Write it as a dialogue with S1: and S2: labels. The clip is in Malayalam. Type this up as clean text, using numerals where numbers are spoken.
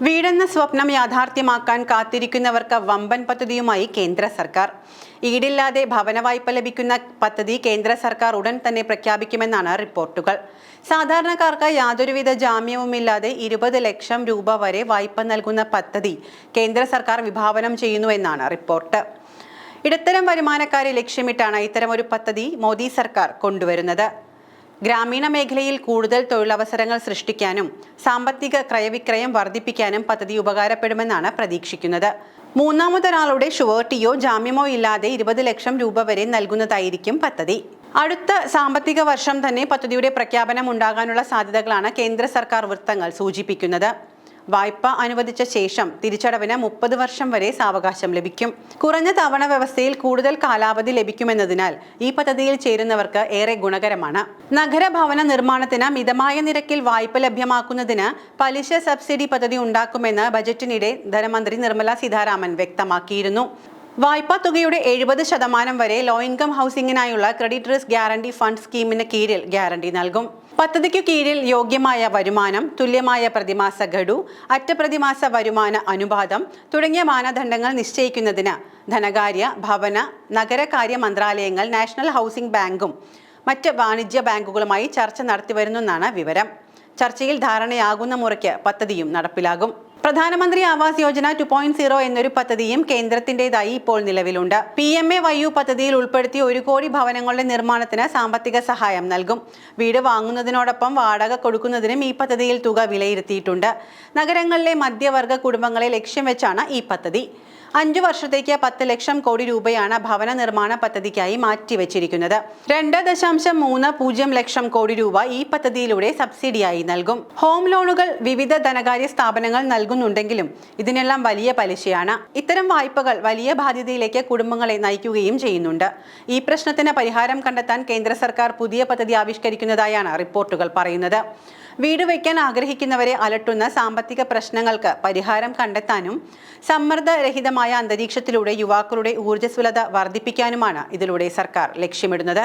S1: വീടെന്ന സ്വപ്നം യാഥാർത്ഥ്യമാക്കാൻ കാത്തിരിക്കുന്നവർക്ക് വമ്പൻ പദ്ധതിയുമായി കേന്ദ്ര സർക്കാർ. ഈടില്ലാതെ ഭവന വായ്പ ലഭിക്കുന്ന പദ്ധതി കേന്ദ്ര സർക്കാർ ഉടൻ തന്നെ പ്രഖ്യാപിക്കുമെന്നാണ് റിപ്പോർട്ടുകൾ. സാധാരണക്കാർക്ക് യാതൊരുവിധ ജാമ്യവുമില്ലാതെ 20 ലക്ഷം രൂപ വരെ വായ്പ നൽകുന്ന പദ്ധതി കേന്ദ്ര സർക്കാർ വിഭാവനം ചെയ്യുന്നുവെന്നാണ് റിപ്പോർട്ട്. ഇടത്തരം വരുമാനക്കാരെ ലക്ഷ്യമിട്ടാണ് ഇത്തരമൊരു പദ്ധതി മോദി സർക്കാർ കൊണ്ടുവരുന്നത്. ഗ്രാമീണ മേഖലയിൽ കൂടുതൽ തൊഴിലവസരങ്ങൾ സൃഷ്ടിക്കാനും സാമ്പത്തിക ക്രയവിക്രയം വർദ്ധിപ്പിക്കാനും പദ്ധതി ഉപകാരപ്പെടുമെന്നാണ് പ്രതീക്ഷിക്കുന്നത്. മൂന്നാമതൊരാളുടെ ഷുവർട്ടിയോ ജാമ്യമോ ഇല്ലാതെ 20 ലക്ഷം രൂപ വരെ നൽകുന്നതായിരിക്കും പദ്ധതി. അടുത്ത സാമ്പത്തിക വർഷം തന്നെ പദ്ധതിയുടെ പ്രഖ്യാപനം ഉണ്ടാകാനുള്ള സാധ്യതകളാണ് കേന്ദ്ര സർക്കാർ വൃത്തങ്ങൾ സൂചിപ്പിക്കുന്നത്. വായ്പ അനുവദിച്ച ശേഷം തിരിച്ചടവിന് 30 വർഷം വരെ സാവകാശം ലഭിക്കും. കുറഞ്ഞ തവണ വ്യവസ്ഥയിൽ കൂടുതൽ കാലാവധി ലഭിക്കുമെന്നതിനാൽ ഈ പദ്ധതിയിൽ ചേരുന്നവർക്ക് ഏറെ ഗുണകരമാണ്. നഗരഭവന നിർമ്മാണത്തിന് മിതമായ നിരക്കിൽ വായ്പ ലഭ്യമാക്കുന്നതിന് പലിശ സബ്സിഡി പദ്ധതി ഉണ്ടാക്കുമെന്ന് ബജറ്റിനിടെ ധനമന്ത്രി നിർമ്മല സീതാരാമൻ വ്യക്തമാക്കിയിരുന്നു. വായ്പാ തുകയുടെ 70% വരെ ലോ ഇൻകം ഹൗസിംഗിനായുള്ള ക്രെഡിറ്റ് റിസ്ക് ഗ്യാരണ്ടി ഫണ്ട് സ്കീമിന് കീഴിൽ ഗ്യാരണ്ടി നൽകും. പദ്ധതിക്കു കീഴിൽ യോഗ്യമായ വരുമാനം, തുല്യമായ പ്രതിമാസ ഗഡു, അറ്റ പ്രതിമാസ വരുമാന അനുപാതം തുടങ്ങിയ മാനദണ്ഡങ്ങൾ നിശ്ചയിക്കുന്നതിന് ധനകാര്യ, ഭവന, നഗരകാര്യ മന്ത്രാലയങ്ങൾ, നാഷണൽ ഹൗസിംഗ് ബാങ്കും മറ്റ് വാണിജ്യ ബാങ്കുകളുമായി ചർച്ച നടത്തിവരുന്നെന്നാണ് വിവരം. ചർച്ചയിൽ ധാരണയാകുന്ന മുറയ്ക്ക് പദ്ധതിയും നടപ്പിലാകും. പ്രധാനമന്ത്രി ആവാസ് യോജന 2.0 എന്നൊരു പദ്ധതിയും കേന്ദ്രത്തിൻ്റെതായി ഇപ്പോൾ നിലവിലുണ്ട്. PMAYU പദ്ധതിയിൽ ഉൾപ്പെടുത്തി 1 കോടി ഭവനങ്ങളുടെ നിർമ്മാണത്തിന് സാമ്പത്തിക സഹായം നൽകും. വീട് വാങ്ങുന്നതിനോടൊപ്പം വാടക കൊടുക്കുന്നതിനും ഈ പദ്ധതിയിൽ തുക വിലയിരുത്തിയിട്ടുണ്ട്. നഗരങ്ങളിലെ മധ്യവർഗ കുടുംബങ്ങളെ ലക്ഷ്യം വെച്ചാണ് ഈ പദ്ധതി. 5 വർഷത്തേക്ക് 10 ലക്ഷം കോടി രൂപയാണ് ഭവന നിർമ്മാണ പദ്ധതിക്കായി മാറ്റിവെച്ചിരിക്കുന്നത്. 2.30 ലക്ഷം കോടി രൂപ ഈ പദ്ധതിയിലൂടെ സബ്സിഡിയായി നൽകും. ഹോം ലോണുകൾ വിവിധ ധനകാര്യ സ്ഥാപനങ്ങൾ നൽകുന്നുണ്ടെങ്കിലും ഇതിനെല്ലാം വലിയ പലിശയാണ്. ഇത്തരം വായ്പകൾ വലിയ ബാധ്യതയിലേക്ക് കുടുംബങ്ങളെ നയിക്കുകയും ചെയ്യുന്നുണ്ട്. ഈ പ്രശ്നത്തിന് പരിഹാരം കണ്ടെത്താൻ കേന്ദ്ര സർക്കാർ പുതിയ പദ്ധതി ആവിഷ്കരിക്കുന്നതായാണ് റിപ്പോർട്ടുകൾ പറയുന്നത്. വീട് വയ്ക്കാൻ ആഗ്രഹിക്കുന്നവരെ അലട്ടുന്ന സാമ്പത്തിക പ്രശ്നങ്ങൾക്ക് പരിഹാരം കണ്ടെത്താനും സമ്മർദ്ദരഹിതമായ അന്തരീക്ഷത്തിലൂടെ യുവാക്കളുടെ ഊർജ്ജസ്വലത വർദ്ധിപ്പിക്കാനുമാണ് ഇതിലൂടെ സർക്കാർ ലക്ഷ്യമിടുന്നത്.